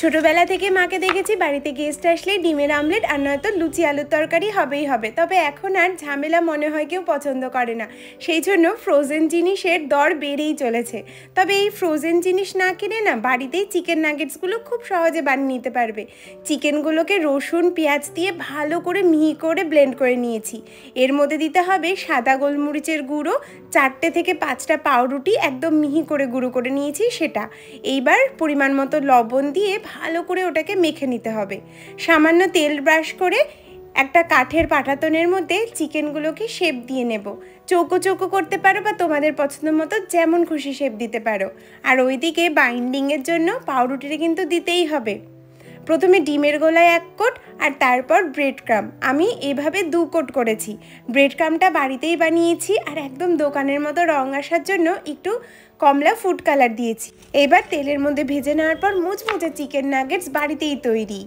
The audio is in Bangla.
ছোটবেলা থেকে মাকে দেখেছি বাড়িতে গেস্ট আসলেই ডিমের আমলেট আর নয়তো লুচি আলুর তরকারি হবেই হবে। তবে এখন আর ঝামেলা মনে হয় কেউ পছন্দ করে না, সেই জন্য ফ্রোজেন জিনিসের দর বেড়েই চলেছে। তবে এই ফ্রোজেন জিনিস না কিনে না বাড়িতেই চিকেন নাগেটসগুলো খুব সহজে বানিয়ে নিতে পারবে। চিকেনগুলোকে রসুন পেঁয়াজ দিয়ে ভালো করে মিহি করে ব্লেন্ড করে নিয়েছি। এর মধ্যে দিতে হবে সাদা গোলমরিচের গুঁড়ো, 4টে থেকে 5টা পাউরুটি একদম মিহি করে গুঁড়ো করে নিয়েছি সেটা। এইবার পরিমাণ মতো লবণ দিয়ে ভালো করে ওটাকে মেখে নিতে হবে। সামান্য তেল ব্রাশ করে একটা কাঠের পাটাতনের মধ্যে চিকেনগুলোকে শেপ দিয়ে নেব। চৌকো চৌকো করতে পারো বা তোমাদের পছন্দ মতো যেমন খুশি শেপ দিতে পারো। আর ওইদিকে বাইন্ডিংয়ের জন্য পাউরুটিটা কিন্তু দিতেই হবে। প্রথমে ডিমের গোলায় 1 কোট আর তারপর ব্রেড ক্রাম্ব। আমি এভাবে 2 কোট করেছি। ব্রেড ক্রাম্বটা বাড়িতেই বানিয়েছি আর একদম দোকানের মতো রং আসার জন্য একটু কমলা ফুড কালার দিয়েছি। এবার তেলের মধ্যে ভেজে নেওয়ার পর মুচমুচে চিকেন নাগেটস বাড়িতেই তৈরি।